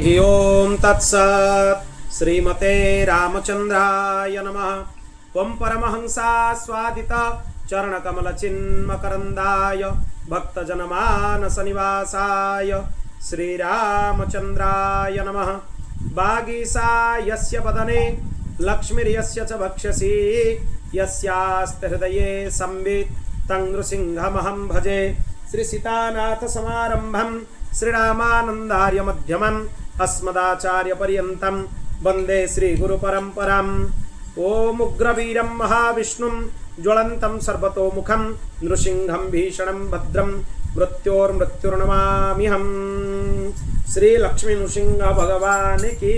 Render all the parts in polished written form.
ओम तत्सत् श्रीमते रामचंद्राय नमः। त्वं परमहंसा स्वादित चरणकमल चिन्मकरंदाय भक्तजनमानस निवासाय श्रीरामचंद्राय नमः। वागीसा यस्य वदने लक्ष्मीर्यस्य च वक्षसि यस्यास्ते हृदये संवित् तं नृसिंहमहं भजे। श्री सीतानाथ समारंभं श्रीरामानंदार्य मध्यमम् अस्मदाचार्य पर्यन्तं वन्दे श्री गुरु परंपराम्। ओम उग्रवीरं महाविष्णुं ज्वलन्तं सर्वतोमुखं नृसिंहं भीषणं भद्रं मृत्योर्मृत्युर्नमाम्यहम्। श्री लक्ष्मी नृसिंह भगवान की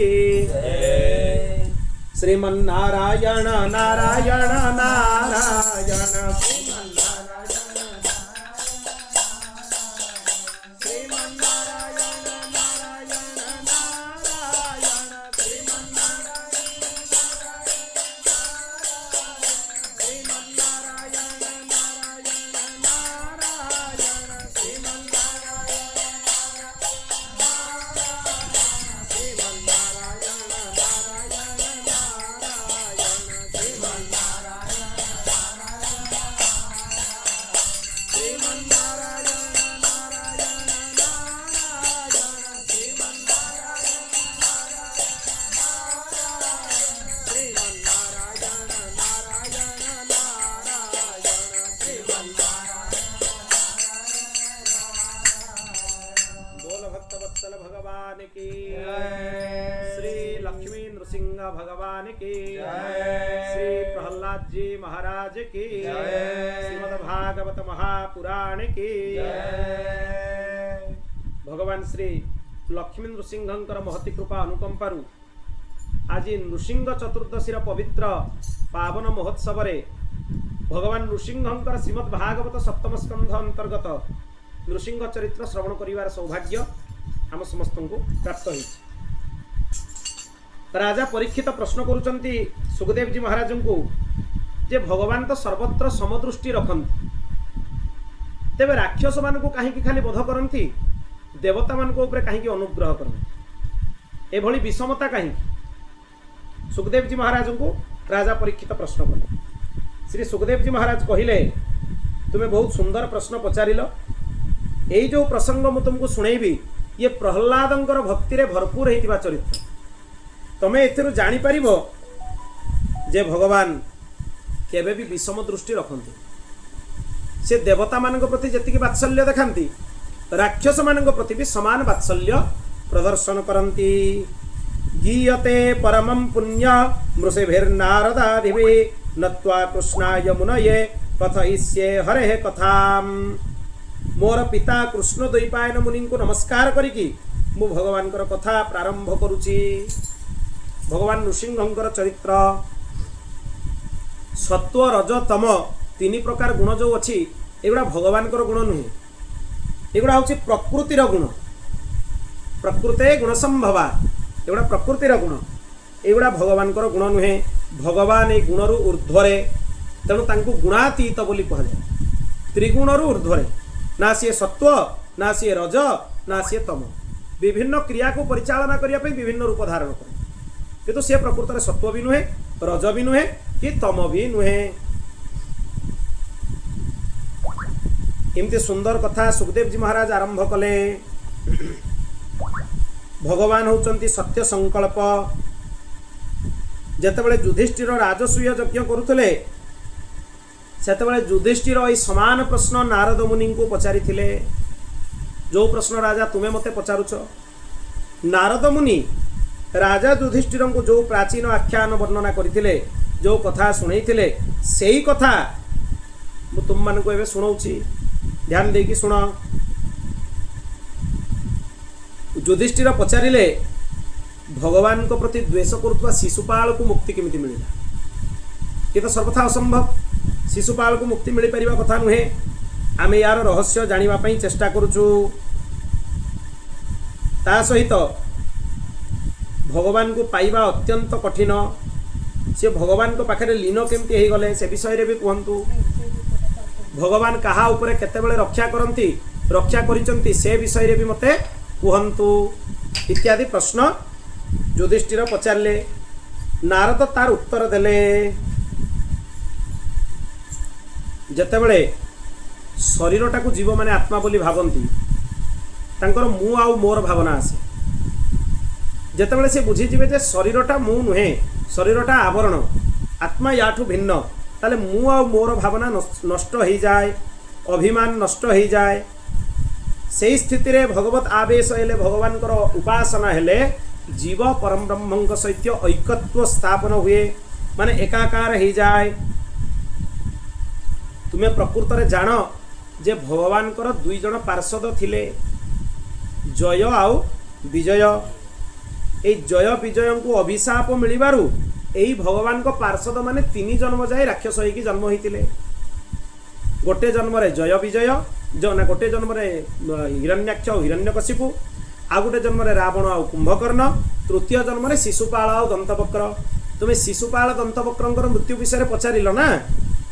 श्रीमन्नारायण नारायण नारायण भगवान की श्री लक्ष्मी नृसिंह भगवान की श्री प्रहलाद जी महाराज की श्रीमद्भागवत महापुराण की भगवान श्री लक्ष्मी नृसिंहंकर महती कृपा अनुकंपारु आज नृसिंह चतुर्दशी पवित्र पावन महोत्सव रे भगवान नृसिंहंकर श्रीमद्भागवत सप्तम स्कंध अंतर्गत नृसिंह चरित्र श्रवण करिवार सौभाग्य आम समस्त को प्राप्त हो। राजा परीक्षित प्रश्न करुचंती सुखदेव जी महाराज को जे भगवान तो सर्वत्र समदृष्टि रखती तेबे राक्षस मान को कहीं खाली बोध करती देवता मान को ऊपर कहीं अनुग्रह करती एभली विषमता कहीं। सुखदेव जी महाराज को राजा परीक्षित प्रश्न कले। श्री सुखदेव जी महाराज कहले तुम्हें बहुत सुंदर प्रश्न पचारिल। यही जो प्रसंग मु तुमको सुनेबी ये प्रहलादंकर भक्ति रे भरपूर होइतिबा चरित्र तमे एथिरु जानि परिबो जे भगवान केबे भी विषम दृष्टि रखंती से देवता मानक प्रति जतिकी वात्सल्य देखांती राक्षस मानक प्रति भी समान वात्सल्य प्रदर्शन करंती। गीयते परमं पुण्य मृषिभिर्नारदादिभिः नत्वा कृष्णाय मुनये कथयिष्ये हरेः कथाम्। मोर पिता कृष्ण द्वैपायन मुनि को नमस्कार करिकी मु भगवान कथा प्रारंभ करुची। भगवान नृसिंहंकर चरित्र सत्व रज तम तीन प्रकार गुण जो अच्छी एगुड़ा भगवान गुण नुहे एगुड़ा हूँ प्रकृतिर गुण प्रकृते गुण संभवा एगुड़ा प्रकृतिर गुण एगुड़ा भगवान गुण नुहे। भगवान ए गुणरु ऊर्ध्वरे तेणु तांकु गुणातीत बोली कहुए त्रिगुणरु ऊर्ध्वरे ना सी सत्व ना सी रज ना सी तम विभिन्न क्रिया को परिचालना करने विभिन्न रूप धारण करे किंतु सी प्रकृत में सत्व भी नुहे रज भी नुहे कि तम भी नुहे। एमती सुंदर कथा सुखदेव जी महाराज आरंभ कले। भगवान होचंती सत्य संकल्प जेतेबेले युधिष्ठिर राजसूय यज्ञ करुथले सेतेबेले युधिष्ठिर ई समान प्रश्न नारद मुनि को पचारि थिले। जो प्रश्न राजा तुम्हें मते पचारुछ नारद मुनि राजा युधिष्ठिर को जो प्राचीन आख्यान वर्णना करथिले जो कथा सुनैथिले सेही कथा मु तुम मान को एबे सुनाउछि ध्यान देकी सुन। युधिष्ठिर पचारिले भगवान को प्रति द्वेष करुवा शिशुपाल को मुक्ति केमिति मिलिला ये तो सर्वथा असंभव। शिशुपाल को मुक्ति मिल पारिबा कथा नुहे। आम यार रहस्य जानिबा पई चेष्टा करुचु। ता सहित भगवान को पाइबा अत्यंत कठिन से भगवान को पाखरे लीन केमती हो गले से विषय रे भी कहतु। भगवान कहा उपरे केतेबेले रक्षा करती रक्षा करिसंती से विषय रे भी मते कहंतु। इत्यादि प्रश्न युधिष्ठिर पचारे। नारद तार उत्तर देले। जेतेबेले शरीरटा को जीव माने आत्मा बोली भावती तांकर मु आउ मोर भावना आसे। जेतेबेले से बुझीजिवे जे शरीरटा मु नुहे, शरीरटा आवरण, आत्मा याठू भिन्न, ताले मु आउ मोर भावना नष्ट हो जाए, अभिमान नष्ट हो जाए। से स्थिति रे भगवत आवेश हेले, भगवान उपासना हेले जीव परम ब्रह्म सहित ऐक्यत्व स्थापन हुए, माने एकाकार हो जाए। तुम्हें प्रकृत रे जान जे भगवान दुई जन पार्षद थिले, जय आउ विजय। ए जय विजय को अभिशाप मिलिबारु एई भगवान को पार्षद माने 3 जन्म जाए राक्षस होइकी जन्म होइतिले। गोटे जन्म रे जय विजय, गोटे जन्म रे हिरण्याक्ष और हिरण्यकशिपु, आ गोटे जन्म रे रावण और कुंभकर्ण, तृतीय जन्म रे शिशुपाल और दंतवक्र। तुम्हें शिशुपाल दंतवक्र मृत्यु विषय पचारिल ना,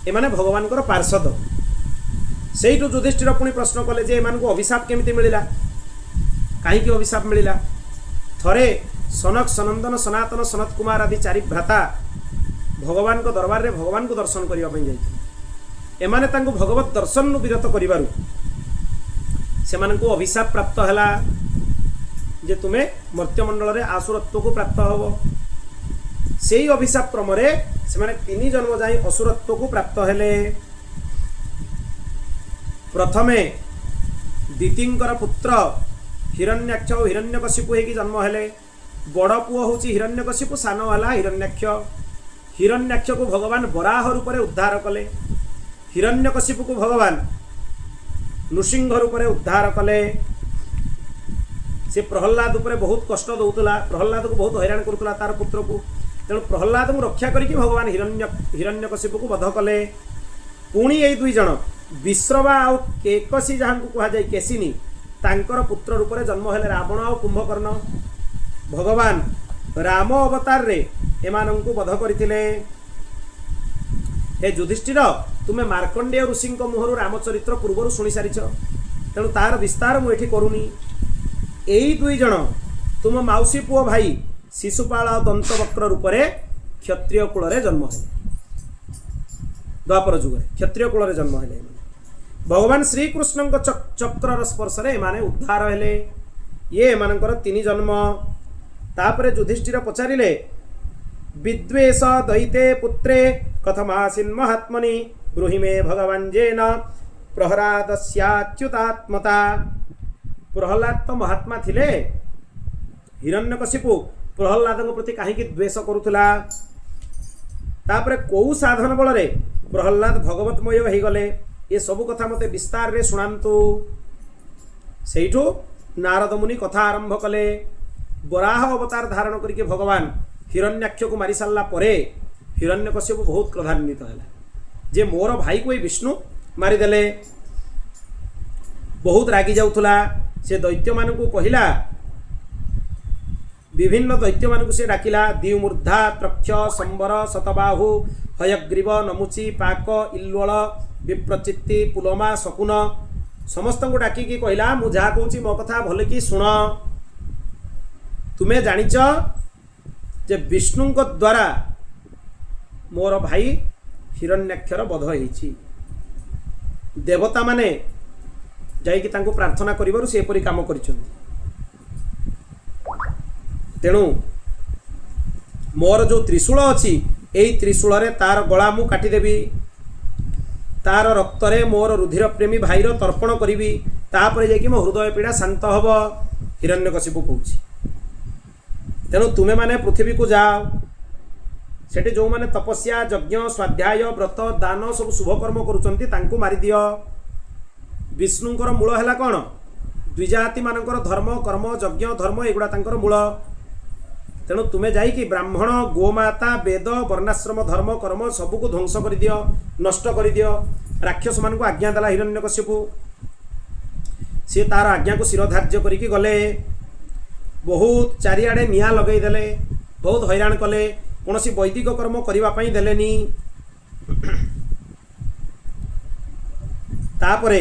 एमाने भगवान पार्षद। सेठू युधिष्ठिर पुणी प्रश्न कले जे एमान को अभिशाप केमिति मिलिला, कहीं अभिशाप मिलिला। थरे सनक सनंदन सनातन सनत कुमार आदि 4 भ्राता भगवान को दरबार रे भगवान को दर्शन करने जाइए। एमाने तांको भगवत दर्शन विरत करिबारु सेमान को अभिशाप प्राप्त हैला जे तुम्हें मर्त्यमंडल रे आसुरत्व को प्राप्त हबो। सेही अभिशाप क्रम रे सेमाने 3 जन्म जाई असुरत्व को प्राप्त हेले। प्रथमे दितिंकर पुत्र हिरण्याक्ष और हिरण्यकशिपु होगी जन्म हेले। बड़ पुओ हूँ हिरण्यकशिपु, सान वाला हिरण्याक्ष। हिरण्याक्ष को भगवान वराह रूप में उद्धार कले, हिरण्यकशिपु को भगवान नृसिंह रूप में उद्धार कले। से प्रहल्लाद उपरे बहुत कष्ट दौला, प्रहल्लाद को बहुत हैरान करुला तार पुत्र को, तेणु प्रहल्लाद को रक्षा करके भगवान हिरण्यकशिपु को वध कले। पुणी ये 2 जन विश्रवा और केकसी जहाँ को कह जाए केशिनी, तांकर पुत्र रूप में जन्म हेले रावण और कुंभकर्ण। भगवान राम अवतार रे एमानन को वध करथिले। हे युधिष्ठिर, तुम्हें मार्कंडेय ऋषि मुहरु रामचरित्र पूर्वर शुणी सारिछ, तेणु तार विस्तार मुझे करूनी। यही 2 जन तुम माउसी पुओ भाई शिशुपाल और दंतवक्र रूप में क्षत्रिय कूल रे जन्म हेले। द्वापर जुग क्षत्रिय कूल रे जन्म हेले। भगवान श्रीकृष्ण चक्र स्पर्श रे एमाने उद्धार हेले। ये एमानकर 3 जन्म। तापरे युधिष्ठिर पचारिले विद्वेष दैते पुत्रे कथमासीन महात्मनि ब्रूहि मे भगवान जेन प्रहलादस्याच्युतात्मता। प्रहलाद तो महात्मा थिले, हिरण्यकशिपु प्रहलाद प्रति कहीं द्वेष करुला। तापरे कौ साधन बल रे प्रहलाद भगवतमय हो गले, ये सब कथा मते विस्तार रे सुनांतु। सेठू नारद मुनि कथा आरंभ कले। वराह अवतार धारण करके भगवान हिरण्याक्ष को मारी सारा परे हिरण्यकशिपु बहुत क्रोधान्वित है जे मोर भाई को विष्णु मारिदेले। बहुत रागी जाउथुला। से दैत्य मान को कहला, विभिन्न दैत्य मान को से डाकिला, दिवमूर्धा त्रक्ष संबर शतबाहु हयग्रीव नमुची पाक इल्वल विप्रचित्ति पुलमा शकुन समस्त को डाकिकी कहला, मु जहा कहूँ मो कथा भल कि शुण। तुम्हें जानिच जे विष्णु द्वारा मोर भाई हिरण्याक्षर वध होइछि। देवता माने जाइकी तांको प्रार्थना करिबारु से परि काम करिसथि। तेणु मोर जो त्रिशूल अच्छी यही त्रिशूल रे तार गला मु काटिदेवी, तार रक्त रे मोर रुधिर प्रेमी भाईर तर्पण करी, तापर जाकि मो हृदय पीड़ा शांत हब। हिरण्यकशिपु कहूछि। तेणु तुमे माने पृथ्वी को जाओ, सेठी जो माने तपस्या यज्ञ स्वाध्याय व्रत दान सब शुभकर्म करुचंती तांको मारी दियो। विष्णुंकर मूल है कौन? द्विजाति मानकर धर्म कर्म यज्ञ धर्म एगुड़ा तांकर मूल। तेणु तुम्हें जाइकी ब्राह्मण गोमाता वेद वर्णाश्रम धर्म कर्म सबको ध्वंस कर दियो, नष्ट कर दियो। राक्षस मान को आज्ञा देला हिरण्यकशिपु। सी तार आज्ञा को शिरोधार्य करिकी गले। बहुत चारिआडे निआं लगई देले, बहुत हैरान कले, कौन सी वैदिक कर्म करने देलेनी। तापरे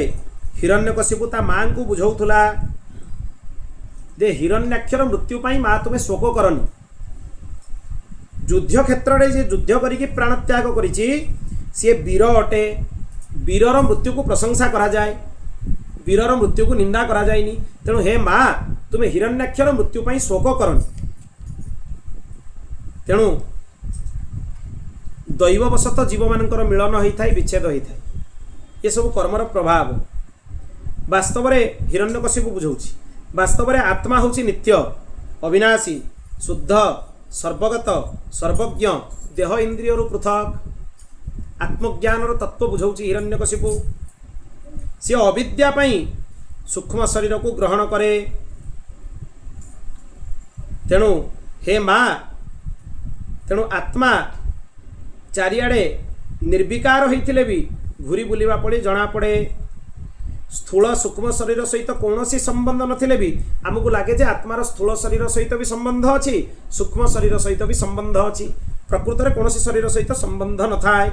हिरण्यकशिपु ता मां को बुझाउथुला दे हिरण्याक्षर मृत्यु पाई माँ तुम्हें शोक करनी। युद्ध क्षेत्र में युद्ध करिकी प्राण त्याग करिछि सी वीर अटे। वीरर मृत्यु को प्रशंसा करा जाए, वीरर मृत्यु को निंदा करा जाएनी। तेणु हे माँ तुम्हें हिरण्याक्षर मृत्यु पाई शोक करनी। तेणु दैववशत जीव मानकर मिलन होता है, विच्छेद होता है। ये सब कर्मर प्रभाव। वास्तव में हिरण्यकशिपु बुझाऊँच वास्तव में आत्मा हूँ नित्य, अविनाशी, शुद्ध, सर्वगत, सर्वज्ञ, देह इंद्रिय पृथक आत्मज्ञान तत्व बुझाऊँच हिरण्यकशिपु। सी अविद्या सूक्ष्म शरीर को ग्रहण करे। तेणु हे माँ, तेणु आत्मा चारिआडे निर्विकार होइथिले भी घूरी बुलिबा पड़ी जना पड़े। स्थूल सूक्ष्म शरीर सहित कौन संबंध नथिले भी आमको लगे जे आत्मार स्थूल शरीर सहित भी संबंध अच्छी, सूक्ष्म शरीर सहित भी संबंध अच्छी। प्रकृत में कौन शरीर सहित संबंध न थाए।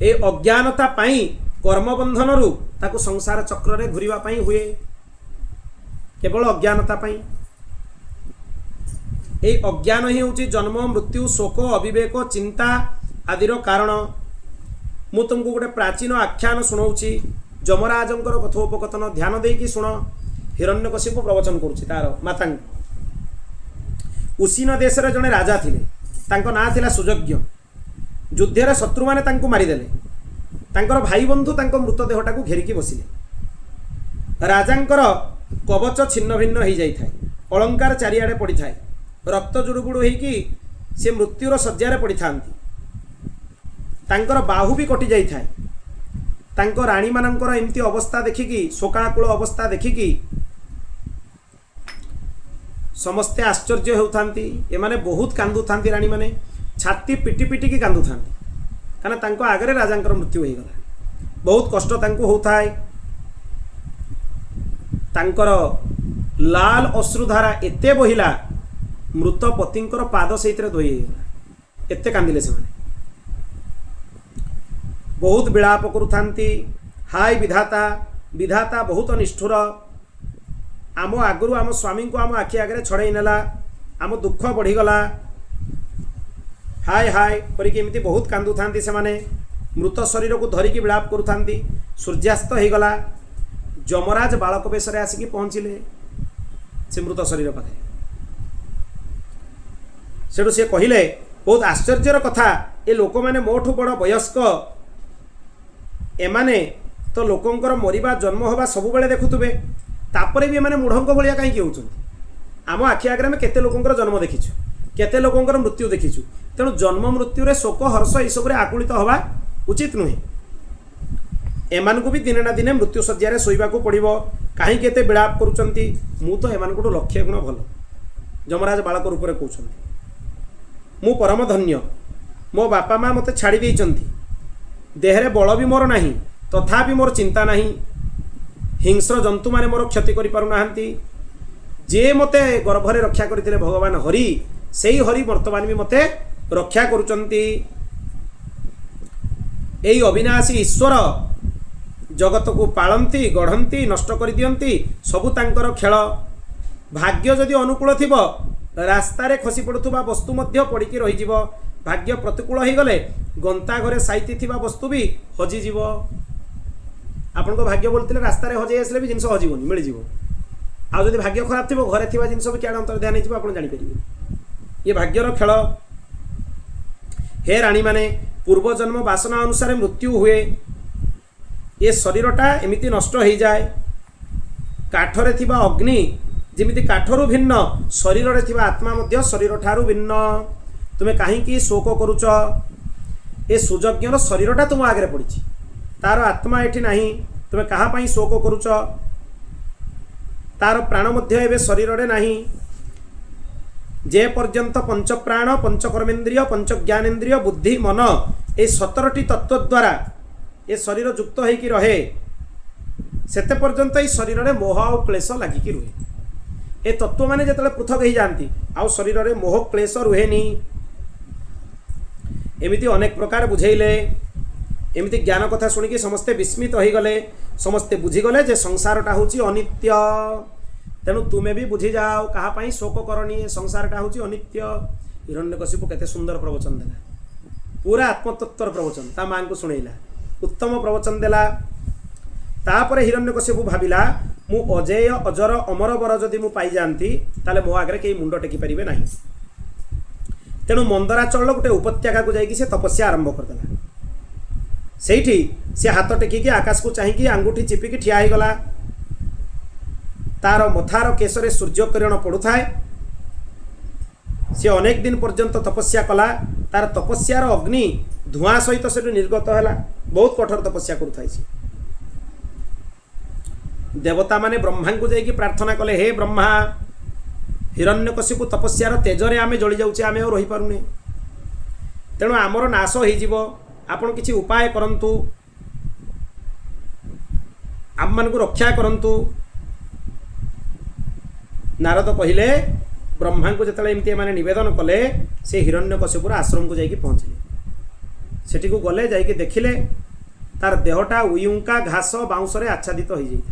ए अज्ञानता पाई कर्मबंधन रु ताकू संसार चक्र रे घुरीबा पाई हुए, केवल अज्ञानता पाई। ए अज्ञान ही होची जन्म, मृत्यु, शोक, अविवेक, चिंता आदिर कारण। मु तुमको गोटे प्राचीन आख्यान शुणाऊँगी, जमराजंकर कथोपकथन ध्यान देकी शुण। हिरण्यकशिपु प्रवचन करुछि तार माता। उसीन देश रे जने राजा थिले, तांको ना थिला सुजज्ञ। युद्धे शत्रु माने तांको मारिदेले। तांकर भाई बंधु तांको मृतदेहटा को घेरिकी बसिले। राजांकर कवच छिन्न भिन्न हो जाई थाए, अलंकार चारिआडे पड़ी थाए, रक्त जुड़ुबुड़ु होइकी से मृत्युर शज्यारे पड़ी थांती। तांकर बाहु भी कटि जाई थाए। तांको राणी मानकर एमती अवस्था देखिकी, शोकाकुल अवस्था देखिकी समस्ते आश्चर्य होउथांती। एमाने बहुत कांदु थांती, राणी माने छाती पिटी पिटी की कांदु थांती, कारण तांको आगरे राजांकर मृत्यु हो गला। बहुत कष्ट तांको होउथाय। तांकर लाल अश्रुधारा एते बहिला, मृत पतिंकर पाद सहित धोई गला। एते कांदिले से बहुत विलाप करुथांती। हाय विधाता, विधाता बहुत निष्ठुर। आम आगु आम स्वामी को आम आखि आगे छड़े नेला, आम दुख बढ़ीगला। हाय हाय करके एमती बहुत कांदु थांती से माने। मृत शरीर को धरिकी विलाप करुथांती। सूर्यास्त हो गला। जमराज बालक बेश आसिकी पहुँचिले से मृत शरीर पाखे। सेठू से कहले बहुत आश्चर्यर कथा, ए लोक मैंने मोठू बड़ वयस्क, एमाने तो लोकंकर मरिबा जन्म होगा सब बेले देखुवे, तापरे भी एमाने मूढ़ंक भलिया कहीं होउछंती। आम आखि आगे में केते लोकंकर जन्म देखीछु, केते लोकंकर मृत्यु देखीछु। तेणु जन्म मृत्यु रे शोक हर्ष ये सब आकुलित हवा उचित नुहे। एमान को भी दिने ना दिने मृत्यु शज्या शोइबा को पड़िबो। कहीं केते विलाप करुचंती। मु तो एमान को लक्ष्य गुण भल। जमराज बालक रूप में कहउछंती, मु परम धन्य, मो बापा माँ मते छाड़ी देइचंती। देहरे बल भी मोर नाही, तथापि मोर चिंता नाही। हिंस्र जंतु माने मोर क्षति करि पारु नाहंती। जे मते गर्भरे रक्षा करथिले भगवान हरि, सेही हरि वर्तमान भी मते रक्षा करुचंती। एई अविनाशी ईश्वर जगत को पालंती, गढ़ंती, नष्ट कर दियंती, सबु तांकर खेल। भाग्य जदि अनुकूल थिबो, रास्तारे खसी पड़ुथुबा वस्तु मध्य पड़िकी रहिजिव। भाग्य प्रतिकूल हो गले गंता घरे साइती थिबा वस्तु भी हजिजिव। आपण को भाग्य बोलते रास्तार हजे आसले भी जिनस हजिबनी, मिलजिव। आ जदि भाग्य खराब थी घरे थिबा जिनस भी क्या अंतर ध्यान हो आप जानीपर। ये भाग्यर खेल। हे राणी माने, पूर्व जन्म वासना अनुसार मृत्यु हुए। ये शरीरटा एमिति नष्ट हो जाए। काठरे थिबा अग्नि जेमिति काठरू भिन्न, शरीर रे थिबा आत्मा मध्य शरीर ठारू भिन्न। तुम्हें कहीं शोक करुच। ए सुजज्ञर शरीरटा तुम आगे पड़ी, तार आत्मा एठी नहीं। तुम्हें कहाँ शोक करुच। तार प्राण मध्य एवं शरीर रे नहीं। जे पर्यंत पंच प्राण, पंच कर्मेन्द्रिय, पंच ज्ञानेन्द्रिय, बुद्धि, मन ए 17टी तत्व द्वारा ए शरीर युक्त होइकी रहे, सेते पर्यंत ए शरीर रे मोह और क्लेश लागिकी रुहे। ए तत्व माने जेतले पृथक हो जाती, आउ शरीर रे मोह क्लेश रुहेनी। एमिति अनेक प्रकार बुझेइले। एमिति ज्ञान कथा शुणिकी समस्ते विस्मित हो गले। समस्ते बुझीगले जे संसारटा होची अनित्य। तेणु तुम्हें भी बुझी जाओ कहाँ शोक करनी संसारटा हूँ अनित्य। हिरण्यकशिपु केते सुंदर प्रवचन देला, पूरा आत्मतत्वर प्रवचन ता मां को शुणेला, उत्तम प्रवचन देला। तापर हिरण्यकशिपु भाविला मु अजेय अजर अमर बर जदि मु पाई जाती ताले मो आगे कहीं मुंड टेकी पारे ना। तेणु मंदराचल गोटे उपत्यका को जाइए तपस्या आरंभ करदेला। सेठी से हाथ टेकिकी आकाश को चाहिए आंगुठी चिपिकी ठिया हो गला। तार मथार केशरे सूर्य किरण पड़ुए। सी अनेक दिन पर्यंत तपस्या कला। तार तपस्यार अग्नि धुआं सहित से निर्गत है। बहुत कठोर तपस्या करुए। देवता माने ब्रह्मा को जाइए प्रार्थना कले, हे ब्रह्मा हिरण्यकशिपु तपस्यार तेजरे आमे जली जाउचे, आमे और रही पारुने, तेणु आमर नाश हो। आपण किछि उपाय करंतु, आम मान को रक्षा करंतु। नारद कहिले ब्रह्मा को जिते एमती माने निवेदन कले से हिरण्यकशिपुर आश्रम को जाइए पहुँचले। सेठी को गले जाइए देखिले तार देहटा उइउंका घास बाउंसरे आच्छादित हो जाए।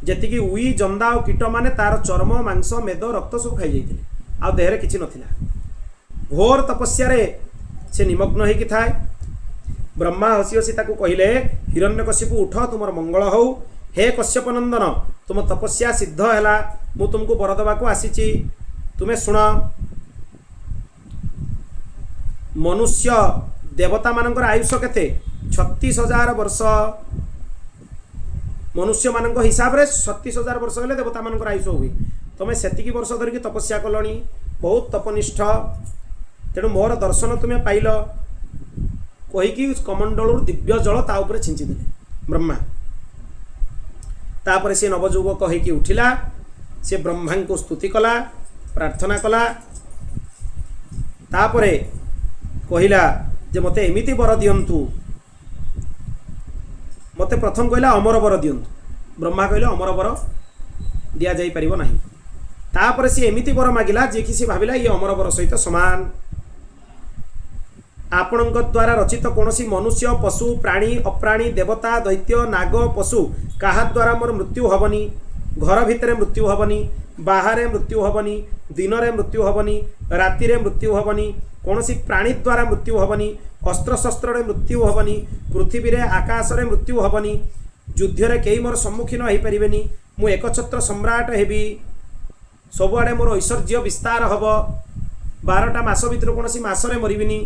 जेतिकी उई जंदा और कीट माने तार चर्म मांस मेद रक्त सब खाई जाइए। आ देहरे किछि नथिला। घोर तपस्या से निमग्न होइकि थाए। ब्रह्मा हसी हसी ताकू कहिले हिरण्यकशिपु उठ, तुमर मंगल हो। हे कश्यप नंदन, तुम तपस्या सिद्ध हैला, मु तुमको वर देवाको आसीची। तुमे शुण, मनुष्य देवता मानकर आयुष केते 36,000 वर्ष। मनुष्य मान हिसाब से 36,000 वर्ष हेले देवता मानकर आयुष हुए। तुमे सेतिकी वर्ष धरिकी तपस्या कलणी, बहुत तपनिष्ठ। तेणु मोर दर्शन तुम्हें पाइल कहीकि कमंडल दिव्य जल ता उपरे छिंची देले ब्रह्मा। तापर से नवजुवक होइकी उठिला। से ब्रह्मा को स्तुति कला, प्रार्थना कला। तापरे कहिला जे मते एमिति वर दियंतु। मते प्रथम कहला अमर वर दियंतु। ब्रह्मा कहले अमर वर दिया जाई परिबो नाही। तापर से एमिति वर मागिला जे कि से भाबिला ये अमर वर सहित समान। आपणक द्वारा रचित कौनसी मनुष्य पशु प्राणी अप्राणी देवता दैत्य नाग पशु कहा द्वारा मोर मृत्यु हबनी। घर भितर मृत्यु हबनी, बाहर मृत्यु हबनी, दिन रे मृत्यु हबनी, राति रे मृत्यु हबनी, कौनसी प्राणी द्वारा मृत्यु हबनी, अस्त्र शस्त्र रे मृत्यु हबनी, पृथ्वी रे आकाश रे मृत्यु हबनी, युद्ध रे केही मोर सम्मुखीन होई परिबेनी। मु एकछत्र सम्राट हेबी, सबुआडे मोर ऐश्वर्य विस्तार हब। 12टा मास भितर कौनसी मास रे मरिबिनी।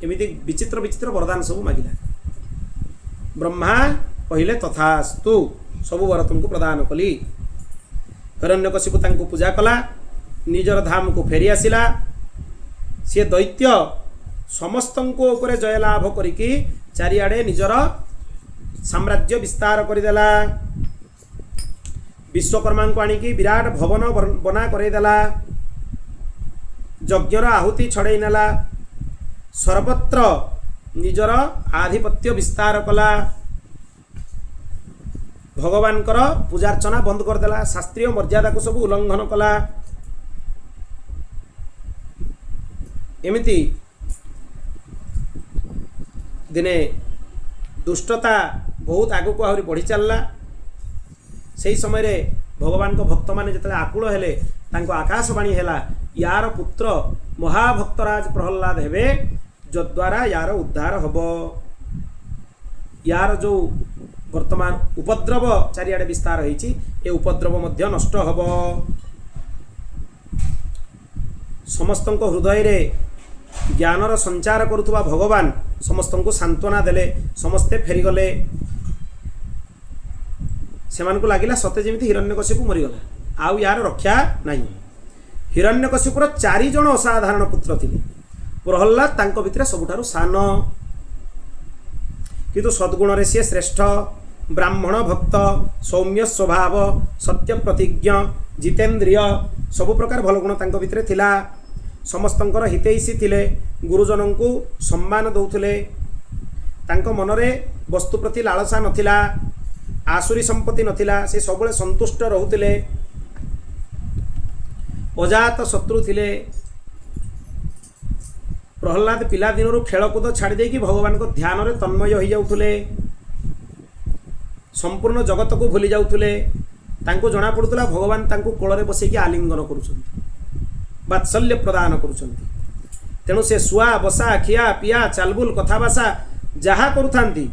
एमिति विचित्र विचित्र वरदान सब मागिला। ब्रह्मा कहिले तथास्तु, सब वर तुमको प्रदान कली। हिरण्यकशिपु तांको पूजा कला, निजर धाम को फेरी आसिला। सी दैत्य समस्तंको ऊपर जय लाभ करिकी चारिआडे निजर साम्राज्य विस्तार करदेला। विश्वकर्मा को आनिकी विराट भवन बना करदेला। यज्ञर आहुति छड़े नेला। सर्वत्र निजर आधिपत्य विस्तार कला। भगवानकर पूजार्चना बंद करदेला। शास्त्रीय मर्यादा को सब उल्लंघन कला। एमिति दिने दुष्टता बहुत आगु को आहरी बढ़ी चलला। से समय रे भगवान को भक्त माने जतले आकुल हेले तांको आकाशवाणी हेला, यार पुत्र महाभक्तराज प्रहल्लाद हेबे जद्वारा यार उद्धार हब। यार जो वर्तमान उपद्रव चारिआडे विस्तार होइछि ए उपद्रव मध्य नष्ट हब। समस्तंको हृदय रे ज्ञानर संचार करुथुवा भगवान समस्तंको सांत्वना देले। समस्ते फेरीगले। सेमानकु लागिला सते जेमिति हिरण्यकशिपु मरिगला, आउ यार रक्षा नाही। हिरण्यकशिपुर 4 जण असाधारण पुत्र थिले। प्रहल्लाद तांको भितरे सबुठारु सान, किंतु सद्गुण रे से श्रेष्ठ। ब्राह्मण भक्त, सौम्य स्वभाव, सत्य प्रतिज्ञ, जितेन्द्रिय, सब प्रकार भल गुण तांको भितरे थिला। समस्तंकर हितैषी थिले। गुरुजन को सम्मान दौथिले। तांको मनरे वस्तु प्रति लालसा नथिला। आसुरी संपत्ति नथिला। से सबले संतुष्ट रहुथिले। अजात शत्रु थिले। प्रहल्लाद पिला दिनरु खेलकूद छाड़ी देकी भगवान को ध्यान रे तन्मय हो जाउथुले। संपूर्ण जगत को भूली जाउथुले। ତାଙ୍କୁ ଜଣାପଡ଼ୁଥିଲା ଭଗବାନ ତାଙ୍କୁ କୋଳରେ ବସେଇକି ଆଲିଙ୍ଗନ କରୁଛନ୍ତି, ବାତ୍ସଲ୍ୟ ପ୍ରଦାନ କରୁଛନ୍ତି। ତେଣୁ ସେ ଶୁଆ ବସା ଖିଆ ପିଆ ଚାଲବୁଲ କଥାଭାଷା ଯାହା କରୁଥାନ୍ତି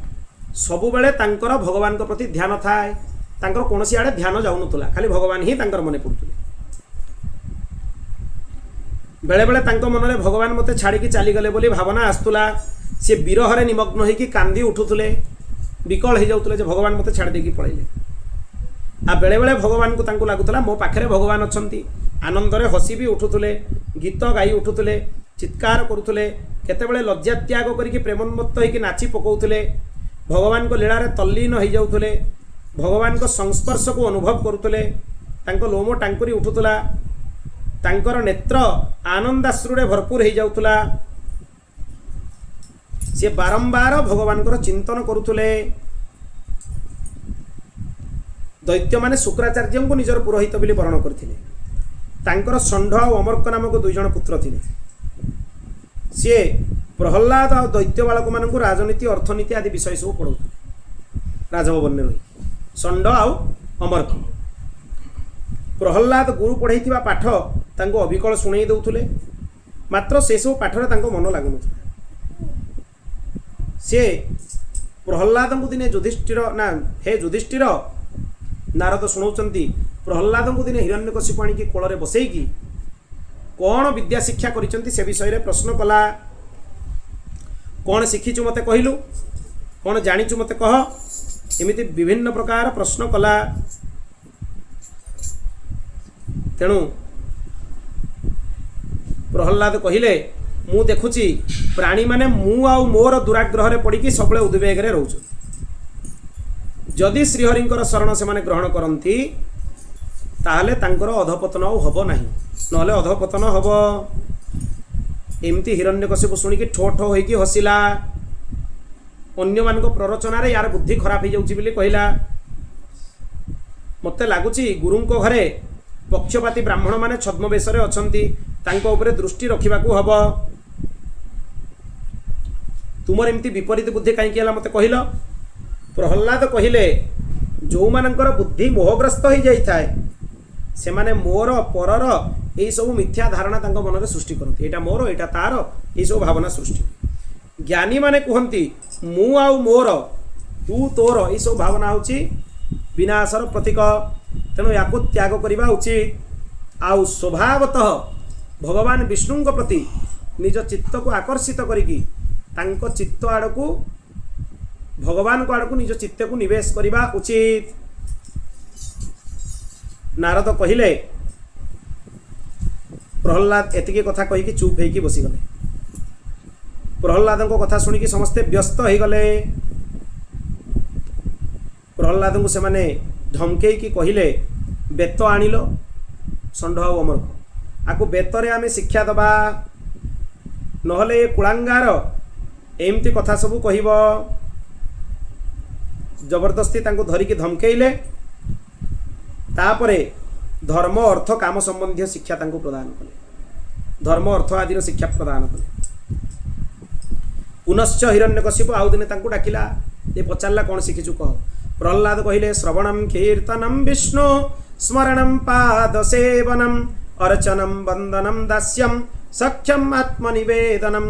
ସବୁବେଳେ ତାଙ୍କର ଭଗବାନଙ୍କ ପ୍ରତି ଧ୍ୟାନ ଥାଏ। ତାଙ୍କର କୌଣସି ଆଡ଼େ ଧ୍ୟାନ ଯାଉନଥିଲା, ଖାଲି ଭଗବାନ ହିଁ ତାଙ୍କର ମନେ ପଡ଼ୁଥିଲେ। ବେଳେବେଳେ ତାଙ୍କ ମନରେ ଭଗବାନ ମୋତେ ଛାଡ଼ିକି ଚାଲିଗଲେ ବୋଲି ଭାବନା ଆସୁଥିଲା। ସେ ବିରହରେ ନିମଗ୍ନ ହୋଇକି କାନ୍ଦି ଉଠୁଥିଲେ, ବିକଳ ହେଇଯାଉଥିଲେ ଯେ ଭଗବାନ ମୋତେ ଛାଡ଼ି ଦେଇକି ପଳେଇଲେ। ଆଉ ବେଳେବେଳେ ଭଗବାନଙ୍କୁ ତାଙ୍କୁ ଲାଗୁଥିଲା ମୋ ପାଖରେ ଭଗବାନ ଅଛନ୍ତି। ଆନନ୍ଦରେ ହସି ବି ଉଠୁଥିଲେ, ଗୀତ ଗାଇ ଉଠୁଥିଲେ, ଚିତ୍କାର କରୁଥିଲେ, କେତେବେଳେ ଲଜ୍ଜା ତ୍ୟାଗ କରିକି ପ୍ରେମୋନ୍ମତ୍ତ ହୋଇକି ନାଚି ପକାଉଥିଲେ, ଭଗବାନଙ୍କ ଲୀଳାରେ ତଲ୍ଲୀନ ହୋଇଯାଉଥିଲେ, ଭଗବାନଙ୍କ ସଂସ୍ପର୍ଶକୁ ଅନୁଭବ କରୁଥିଲେ। ତାଙ୍କ ଲୋମ ଟାଙ୍କୁରି ଉଠୁଥିଲା, ତାଙ୍କର ନେତ୍ର ଆନନ୍ଦାଶ୍ରୁରେ ଭରପୁର ହେଇଯାଉଥିଲା। ସେ ବାରମ୍ବାର ଭଗବାନଙ୍କର ଚିନ୍ତନ କରୁଥିଲେ। ଦୈତ୍ୟମାନେ ଶୁକ୍ରାଚାର୍ଯ୍ୟଙ୍କୁ ନିଜର ପୁରୋହିତ ବୋଲି ବର୍ଣ୍ଣନ କରିଥିଲେ। ତାଙ୍କର ଷଣ୍ଢ ଆଉ ଅମର୍କ ନାମକ 2 ଜଣ ପୁତ୍ର ଥିଲେ। ସିଏ ପ୍ରହଲ୍ଲାଦ ଆଉ ଦୈତ୍ୟ ବାଳକମାନଙ୍କୁ ରାଜନୀତି ଅର୍ଥନୀତି ଆଦି ବିଷୟ ସବୁ ପଢ଼ାଉଥିଲେ ରାଜଭବନରେ ରହି। ଷଣ୍ଢ ଆଉ ଅମର୍କ। ପ୍ରହଲ୍ଲାଦ ଗୁରୁ ପଢ଼େଇଥିବା ପାଠ ତାଙ୍କୁ ଅବିକଳ ଶୁଣେଇ ଦେଉଥିଲେ, ମାତ୍ର ସେସବୁ ପାଠରେ ତାଙ୍କ ମନ ଲାଗୁନଥିଲା। ସେ ପ୍ରହଲ୍ଲାଦଙ୍କୁ ଦିନେ ହେ ଯୁଧିଷ୍ଠିର, ନାରଦ ଶୁଣାଉଛନ୍ତି ପ୍ରହଲ୍ଲାଦଙ୍କୁ ଦିନେ ହିରଣ୍ୟକଶିପୁ ଆଣିକି କୋଳରେ ବସେଇକି କ'ଣ ବିଦ୍ୟା ଶିକ୍ଷା କରିଛନ୍ତି ସେ ବିଷୟରେ ପ୍ରଶ୍ନ କଲା। କ'ଣ ଶିଖିଛୁ ମୋତେ କହିଲୁ, କ'ଣ ଜାଣିଛୁ ମୋତେ କହ, ଏମିତି ବିଭିନ୍ନ ପ୍ରକାର ପ୍ରଶ୍ନ କଲା। ତେଣୁ ପ୍ରହଲ୍ଲାଦ କହିଲେ ମୁଁ ଦେଖୁଛି ପ୍ରାଣୀମାନେ ମୁଁ ଆଉ ମୋର ଦୁରାଗ୍ରହରେ ପଡ଼ିକି ସବୁବେଳେ ଉଦ୍ବେଗରେ ରହୁଛନ୍ତି। ଯଦି ଶ୍ରୀହରିଙ୍କର ଶରଣ ସେମାନେ ଗ୍ରହଣ କରନ୍ତି ତାହେଲେ ତାଙ୍କର ଅଧପତନ ଆଉ ହେବ ନାହିଁ, ନହେଲେ ଅଧପତନ ହେବ। ଏମିତି ହିରଣ୍ୟକଶିପୁ ଶୁଣିକି ଠୋ ଠୋ ହୋଇକି ହସିଲା। ଅନ୍ୟମାନଙ୍କ ପ୍ରରୋଚନାରେ ୟାର ବୁଦ୍ଧି ଖରାପ ହେଇଯାଉଛି ବୋଲି କହିଲା। ମୋତେ ଲାଗୁଛି ଗୁରୁଙ୍କ ଘରେ ପକ୍ଷପାତୀ ବ୍ରାହ୍ମଣମାନେ ଛଦ୍ମବେଶରେ ଅଛନ୍ତି, ତାଙ୍କ ଉପରେ ଦୃଷ୍ଟି ରଖିବାକୁ ହେବ। ତୁମର ଏମିତି ବିପରୀତ ବୁଦ୍ଧି କାହିଁକି ହେଲା ମୋତେ କହିଲ? ପ୍ରହଲ୍ଲାଦ କହିଲେ ଯେଉଁମାନଙ୍କର ବୁଦ୍ଧି ମୋହଗ୍ରସ୍ତ ହୋଇଯାଇଥାଏ ସେମାନେ ମୋର ପରର ଏହିସବୁ ମିଥ୍ୟା ଧାରଣା ତାଙ୍କ ମନରେ ସୃଷ୍ଟି କରନ୍ତି। ଏଇଟା ମୋର, ଏଇଟା ତାର, ଏହିସବୁ ଭାବନା ସୃଷ୍ଟି। ଜ୍ଞାନୀମାନେ କୁହନ୍ତି ମୁଁ ଆଉ ମୋର, ତୁ ତୋର, ଏହିସବୁ ଭାବନା ହେଉଛି ବିନାଶର ପ୍ରତୀକ। ତେଣୁ ୟାକୁ ତ୍ୟାଗ କରିବା ଉଚିତ। ଆଉ ସ୍ୱଭାବତଃ ଭଗବାନ ବିଷ୍ଣୁଙ୍କ ପ୍ରତି ନିଜ ଚିତ୍ତକୁ ଆକର୍ଷିତ କରିକି ତାଙ୍କ ଚିତ୍ତ ଆଡ଼କୁ, ଭଗବାନଙ୍କ ଆଡ଼କୁ ନିଜ ଚିତ୍ତକୁ ନିବେଶ କରିବା ଉଚିତ। ନାରଦ କହିଲେ, ପ୍ରହଲ୍ଲାଦ ଏତିକି କଥା କହିକି ଚୁପ୍ ହେଇକି ବସିଗଲେ। ପ୍ରହଲ୍ଲାଦଙ୍କ କଥା ଶୁଣିକି ସମସ୍ତେ ବ୍ୟସ୍ତ ହେଇଗଲେ। ପ୍ରହଲ୍ଲାଦଙ୍କୁ ସେମାନେ ଧମକେଇକି କହିଲେ ବେତ ଆଣିଲ ଷଣ୍ଢ ଆଉ ଅମର୍କ, ଆକୁ ବେତରେ ଆମେ ଶିକ୍ଷା ଦେବା, ନହେଲେ ଏ କୁଳାଙ୍ଗାର ଏମିତି କଥା ସବୁ କହିବ। ଜବରଦସ୍ତି ତାଙ୍କୁ ଧରିକି ଧମକେଇଲେ। ତାପରେ ଧର୍ମ ଅର୍ଥ କାମ ସମ୍ବନ୍ଧୀୟ ଶିକ୍ଷା ତାଙ୍କୁ ପ୍ରଦାନ କଲେ, ଧର୍ମ ଅର୍ଥ ଆଦିର ଶିକ୍ଷା ପ୍ରଦାନ କଲେ। ପୁନଶ୍ଚ ହିରଣ୍ୟକଶିପୁ ଆଉ ଦିନେ ତାଙ୍କୁ ଡାକିଲା, ଏ ପଚାରିଲା କ'ଣ ଶିଖିଛୁ କହ। ପ୍ରହଲ୍ଲାଦ କହିଲେ ଶ୍ରବଣମ୍ କୀର୍ତ୍ତନମ୍ ବିଷ୍ଣୁ ସ୍ମରଣମ୍ ପାଦ ସେବନମ୍ ଅର୍ଚନମ୍ ବନ୍ଦନମ୍ ଦାସ୍ୟମ୍ ସଖ୍ୟମ୍ ଆତ୍ମନିବେଦନମ୍।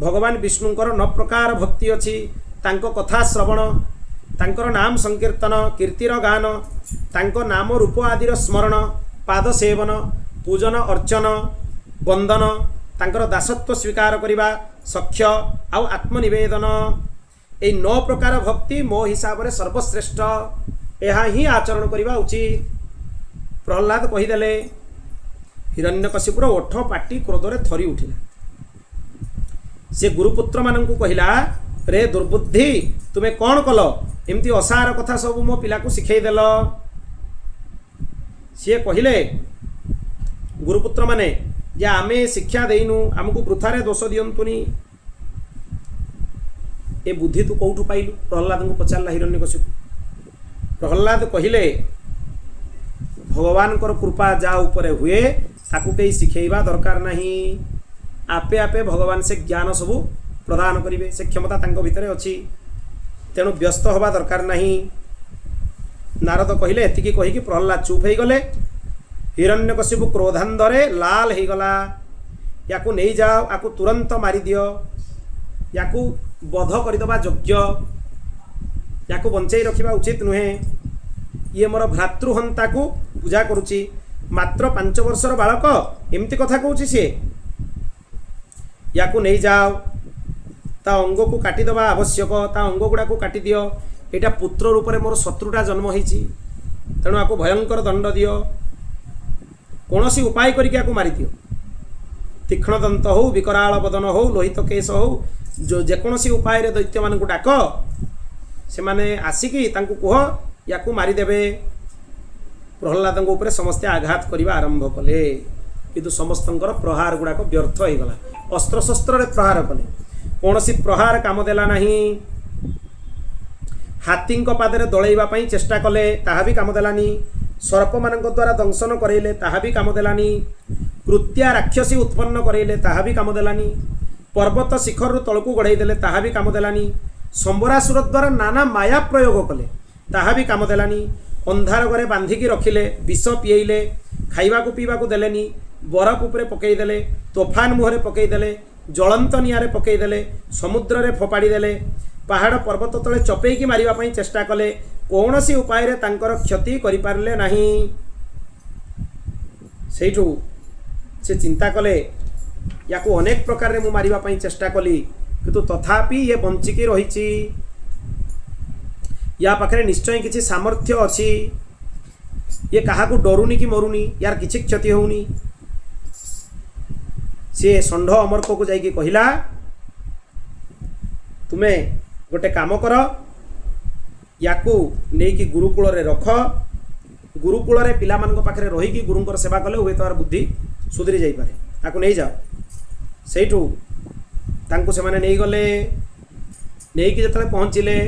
ଭଗବାନ ବିଷ୍ଣୁଙ୍କର 9 ପ୍ରକାର ଭକ୍ତି ଅଛି। ତାଙ୍କ କଥା ଶ୍ରବଣ, ତାଙ୍କର ନାମ ସଂକୀର୍ତ୍ତନ, କୀର୍ତ୍ତିର ଗାନ, ତାଙ୍କ ନାମ ରୂପ ଆଦିର ସ୍ମରଣ, ପାଦ ସେବନ, ପୂଜନ ଅର୍ଚ୍ଚନ, ବନ୍ଦନ, ତାଙ୍କର ଦାସତ୍ୱ ସ୍ୱୀକାର କରିବା, ସଖ୍ୟ ଆଉ ଆତ୍ମନିବେଦନ। এই 9 ପ୍ରକାର ଭକ୍ତି ମୋ ହିସାବରେ ସର୍ବଶ୍ରେଷ୍ଠ। ଏହା ହିଁ ଆଚରଣ କରିବା ଉଚିତ। ପ୍ରହଲ୍ଲାଦ କହିଦେଲେ। ହିରଣ୍ୟକଶିପୁର ଓଠ ପାଟି କ୍ରୋଧରେ ଥରି ଉଠିଲା। ସେ ଗୁରୁପୁତ୍ରମାନଙ୍କୁ କହିଲା, ରେ ଦୁର୍ବୁଦ୍ଧି, ତୁମେ କ'ଣ କଲ? ଏମିତି ଅସାର କଥା ସବୁ ମୋ ପିଲାକୁ ଶିଖେଇଦେଲ। ସିଏ କହିଲେ ଗୁରୁପୁତ୍ରମାନେ ଯେ ଆମେ ଶିକ୍ଷା ଦେଇନୁ, ଆମକୁ ବୃଥାରେ ଦୋଷ ଦିଅନ୍ତୁନି। ଏ ବୁଦ୍ଧି ତୁ କେଉଁଠୁ ପାଇଲୁ? ପ୍ରହଲ୍ଲାଦଙ୍କୁ ପଚାରିଲା ହିରଣ୍ୟକଶିପୁ। ପ୍ରହଲ୍ଲାଦ କହିଲେ ଭଗବାନଙ୍କର କୃପା ଯାହା ଉପରେ ହୁଏ ତାକୁ କେହି ଶିଖେଇବା ଦରକାର ନାହିଁ। ଆପେ ଆପେ ଭଗବାନ ସେ ଜ୍ଞାନ ସବୁ ପ୍ରଦାନ କରିବେ, ସେ କ୍ଷମତା ତାଙ୍କ ଭିତରେ ଅଛି। ତେଣୁ ବ୍ୟସ୍ତ ହେବା ଦରକାର ନାହିଁ। नारद कहले एतिकी कहीकि प्रहल्लाद चुप हो गले। हिरण्यकशिपु क्रोधांधरे लाल हो गला। याकू नहीं जाओ, याकू तुरंत मारी दियो, याकू बध करदे योग्य, याकू बंचाई रखा उचित नुहे। ये मोर भ्रातृहंता को पूजा करुची, मात्र 5 वर्षर बालक एमती कथा कहूँ सी। याकू नहीं जाओ, ता अंग को काटिदेवा आवश्यक, ता अंग गुड़ा को काटी दियो। यहाँ पुत्र रूप में मोर शत्रुटा जन्म होती, तेणु आपको भयंकर दंड दियो, कौन सी उपाय करके मारी दियो। तीक्ष्ण दंत हो, विकराल बदन हो, लोहित केश हो, जो जेकोसी उपाय रे दैत्य मान डाक, से माने आसिकी तांकु कह याकू मारिदेवे। प्रहल्लाद उपरे समस्ते आघात करने आरंभ कले, किंतु समस्तंकर प्रहार गुड़ाक व्यर्थ हो गला। अस्त्र शस्त्र प्रहार कले, कौन सी प्रहार काम देला नहीं। हाथी पादे दलैवाई चेष्टा कले, ताहा भी काम देलानी। सर्प मान द्वारा दंशन करैले, ताहा भी काम देलानी। कृत्या राक्षसी उत्पन्न करैले, ताहा भी काम देलानी। पर्वत शिखर रु तलकू गढ़ाई देले, ताहा भी काम देलानी। संबरासुर द्वारा नाना माया प्रयोग कले, ताहा भी काम देलानी। अंधार घरे बांधिकी रखिले, विष पीएले, खाइबा को पीवा को देलेनी। बरफ उपरे पकईदेले, तोफान मुहरे पकईदेले, ज्वलंत निआरे पकईदेले, समुद्र रे फोपाड़ी देले, पहाड़ पर्वत तले चपेईकी मारिबा पई चेष्टा कले, कौन सी उपाय रे तांकर क्षति करि पारले नाही। सेठू से चिंता कले, याकू अनेक प्रकार रे मु मारिबा पई चेष्टा कली, किंतु तथापि ये बंचिकी रहिछि। या पाखरे निश्चय किछि सामर्थ्य अछि, ये काहाकू डरुनी कि मरुनी, यार किछि क्षति होउनी। सी षंढ अमरक को जाइकी कहिला, तुमे गोटे काम कर, याकू नेकी गुरुकुल रे रख। गुरुकुल रे पिला मानक पाखरे रहीकी गुरुंकर सेवा कले हुए तार बुद्धि सुधरी जाई पारे, ताकू नहीं जाओ। सेठू तांकू से माने नहीं गले। नहीं कि जतले पहुँचिले,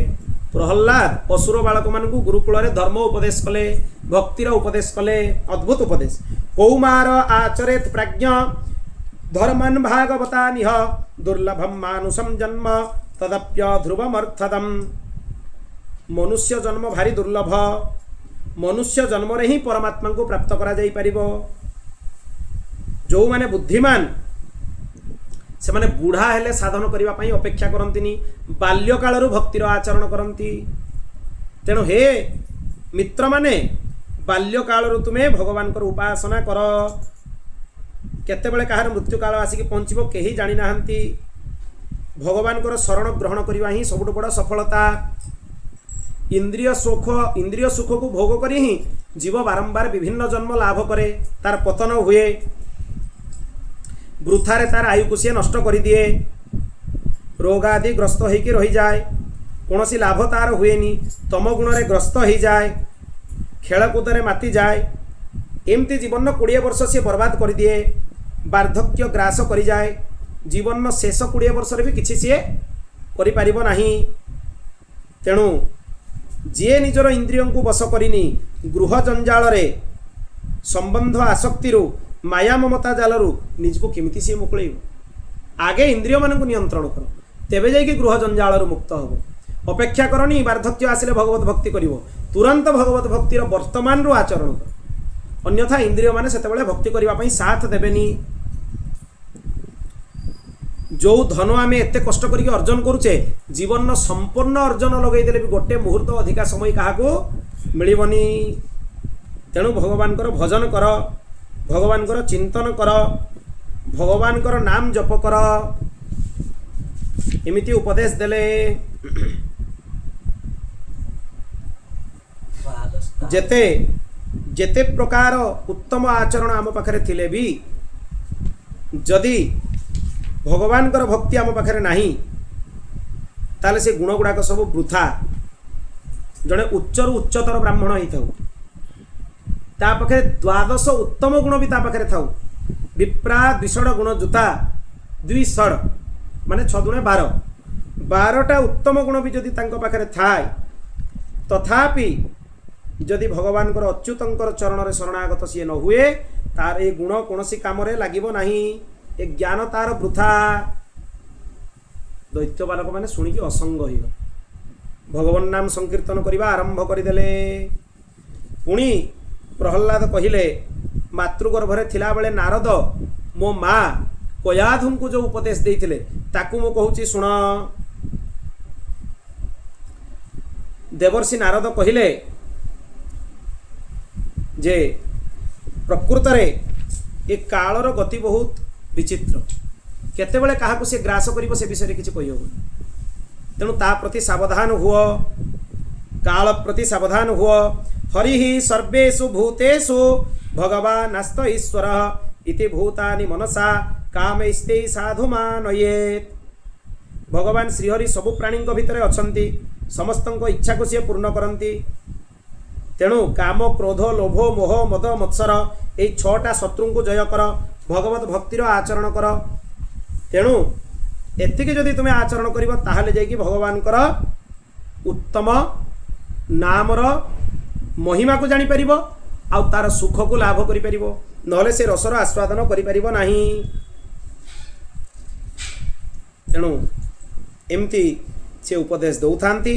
प्रहल्लाद असुर बालक मानकू गुरुकुल रे धर्म उपदेश कले, भक्तिर उपदेश कले। अद्भुत उपदेश। कौमार आचरेत प्राज्ञ धर्मन भागवता निह, दुर्लभम मानुषम जन्म तदप्य ध्रुवमर्थदम। मनुष्य जन्म भारी दुर्लभ, मनुष्य जन्म रे ही परमात्मा को प्राप्त करा जाई परिबो। जो माने बुद्धिमान से माने बुढ़ा हेले साधन करबा पई अपेक्षा करंतिनी, बाल्य कालरू भक्तिर आचरण करंती। तेणु हे मित्र माने, बाल्य कालरू तुमे भगवान कर उपासना कर। केतेबेले कहार मृत्यु काल आसिक पहुँचबो केही जानी नाहंती। भगवान कर शरण ग्रहण करवा ही सबुठ बड़ सफलता। इंद्रिय सुख को भोग करी ही जीव बारंबार विभिन्न जन्म लाभ करे, तार पतन हुए, वृथारे तार आयु को सी नष्ट कर दिए, रोग आदि ग्रस्त होकर रही जाए, कौन सी लाभ तार हुएनी, तम गुण रे ग्रस्त हो जाए, खेलकूद रे माति जाए, एमती जीवन 20 वर्ष सी बर्बाद कर दिए, वार्धक्य ग्रास कर जाए, जीवन शेष 20 वर्ष भी किसी सी करि परिबो नाही। तेणु जे निजर इंद्रियों को बस करिनी, गृह जंजाल रे संबंध आसक्ति माया ममता जालू निजको केमिति सी मुकुलेब। आगे इंद्रिय मानक नियंत्रण कर, तेबे जाइए गृह जंजाल मुक्त हम। अपेक्षा करनी वार्धक्य आसिले भगवत भक्ति करिवो, तुरंत भगवत भक्तिर वर्तमान रु आचरण कर, अन्यथा इंद्रिय माने सेतेबेले भक्ति करिबा पई साथ देबेनी। जो धन आम एत कष्ट करके अर्जन करुचे, जीवन संपूर्ण अर्जन लगई देले भी गोटे मुहूर्त अधिका समय काहाको मिलिबनी। तेणु भगवान कर भजन कर, भगवान कर चिंतन कर, भगवान कर नाम जप कर, एमिति उपदेश देले। जेते जेते प्रकार उत्तम आचरण आम पाखरे थिले भी जदि भगवान कर भक्ति आम पाखरे नाही, ताले से गुण गुड़ाक सब वृथा। जड़े उच्चरु उच्चतर ब्राह्मण ही था, ता पाखे 12 उत्तम गुण भी ता पाखे था। विप्रा 2 गुण जुता 2 माने 6 दुणे 12टा उत्तम गुण भी जदि तांको पाखे थाए, तथापि जदि भगवान कर अच्युतंकर चरण रे शरणागत सी न हुए, तार ए गुण कोनोसी काम रे लागिबो नाही। ए ज्ञान तार वृथा। दैत्य बालक मैंने शुणिकी असंग हो भगवान नाम संकीर्तन करने आरंभ करदे। पुणी प्रहल्लाद कहिले मातृगर्भरे थिला बेले नारद मो माँ कयाधु को जो उपदेश देइथिले ताकू मु कहूची सुण। देवर्षि नारद कहिले जे प्रकृत रे ए कालर गति बहुत विचित्र, केतेबेले काहाकू से ग्रास करिवो से विषय किछि कहि होबो। तेणु ता प्रति सावधान हुओ, काल प्रति सावधान हुओ। हरि सर्वेषु भूतेषु भगवानास्त ईश्वरः इति भूतानि मनसा कामैस्ते साधुमानयेत्। भगवान श्रीहरि सबु प्राणी भितर अछंती, समस्तଙ୍କ इच्छा को सी पूर्ण करती। तेणु काम क्रोध लोभ मोह मद मत्सर यही 6टा शत्रु को जय कर, भगवत भक्तिर आचरण कर। तेणु एतिके जदि तुम आचरण कर ताहले जाइकी भगवान कर उत्तम नामर महिमा को जानी परिबो, आउ तार सुख को लाभ करि परिबो, नहले से रसर आस्वादन करि परिबो नाही। तेणु एमती से उपदेश दौथांती।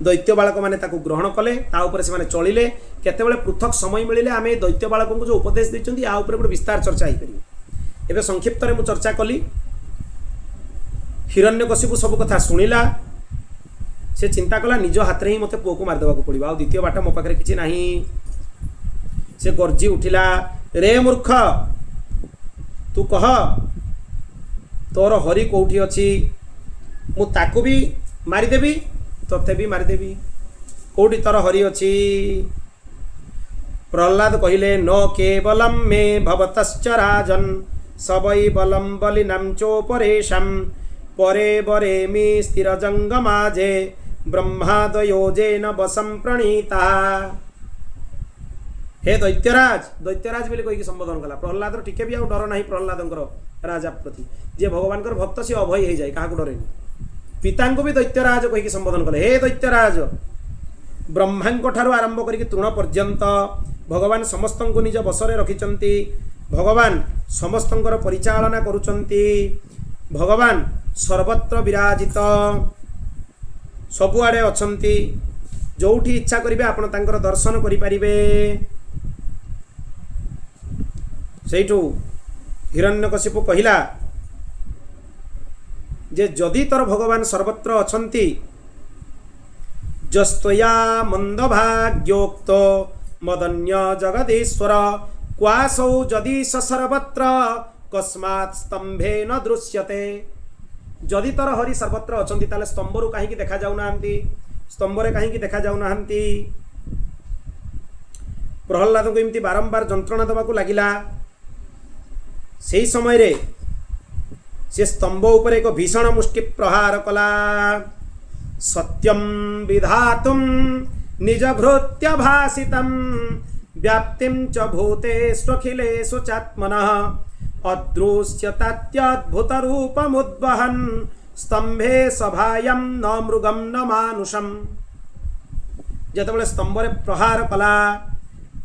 दैत्य बालक माने ताकू ग्रहण कले, ता ऊपर से माने चलिले। केतेबेले पृथक समय मिलिले आमे दैत्य बालक को जो उपदेश दैचंती आ ऊपर विस्तार चर्चा ही करियो। एबे संक्षिप्त रे मु चर्चा कली। हिरण्यकशिपु सब कथा सुनिला, से चिंता कला निज हाथ रे ही मते पुओ को मार देबा को पड़िबा, आ द्वितीय बाट मो पाखरे किछि नाही। से गर्जी उठिला, रे मूर्ख तू कह तोर हरि कोठी अछि, मु ताकू भी मारिदेवी तोते भी मारिदेवी, कोठी तोर हरि अछि। प्रहलाद कहिले न केवलम मे भवतश्च राजन सबई बलम बलिनाम चोपरेशम परे बरे मी स्थिर जंगमाजे ब्रह्मादयोजेन वसम प्रणीता। हे दैत्यराज, दैत्यराज बोली कहीकि संबोधन कला। प्रहलाद टिके भी आ डर नहीं प्रहलादंकर राजा प्रति, जे भगवान भक्त सी अभय हो जाए, क्या डरेनि। पिता को भी दैत्यराज कहीकि संबोधन कले। हे दैत्यराज, ब्रह्मा ठारू आरंभ करिक तृण पर्यंत भगवान समस्त को निज बसरे रखिचंती। भगवान समस्तंकर परिचालना करुचंती। भगवान सर्वत्र विराजित, सबुआड़े अछंती। जोठी इच्छा करिवे आपण तांकर दर्शन करि परिबे। सेठू हिरण्यकशिपु कहिला जे जदि तर भगवान सर्वत्र अछंती, जस्तया मंदभाग्योक्त मदन्य जगदीश्वर क्वासौ जदि सर्वत्र कस्मात् स्तंभे न दृश्यते। जदि तर हरि सर्वत्र अछंती ताले स्तंभरु काहीकि देखा जाउ नाहंती, स्तंभरे काहीकि देखा जाउ नाहंती। प्रहलाद को एमती बारंबार जंत्रणा देवाकू लागिला। सेही समय रे से स्तंभ उपर एक भीषण मुष्टि प्रहार कला। सत्यम विधातुम निज भृत्य भासितम व्याप्तिम च भूतेष्वखिलेषु चात्मनः अदृश्यतात्यद्भुत रूपमुद्वहन् स्तंभे सभायम न मृगम न मानुषम। जेतेबेले स्तंभरे प्रहार कला,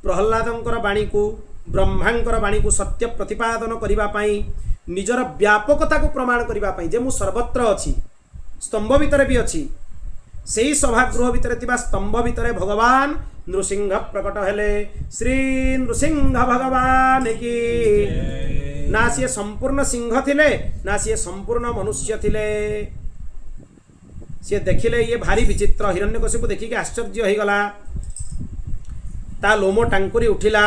प्रहलादंकर बाणी को ब्रह्मांकर बाणी को सत्य प्रतिपादन करिबा पई, निजर व्यापकता को प्रमाण करिबा पई, जे मु सर्वत्र अछि, स्तंभ भितरे भी अछि। सेही सभागृह भितरे तिबा स्तंभ भितरे भगवान नृसिंह प्रकट हेले। श्री नृसिंह भगवान की। ना सी संपूर्ण सिंह थिले, ना सी संपूर्ण मनुष्य थिले। सी देखिले ये भारी विचित्र। हिरण्यकशिपु देखिके आश्चर्य हो गला। ता लोम टांकुरी उठिला।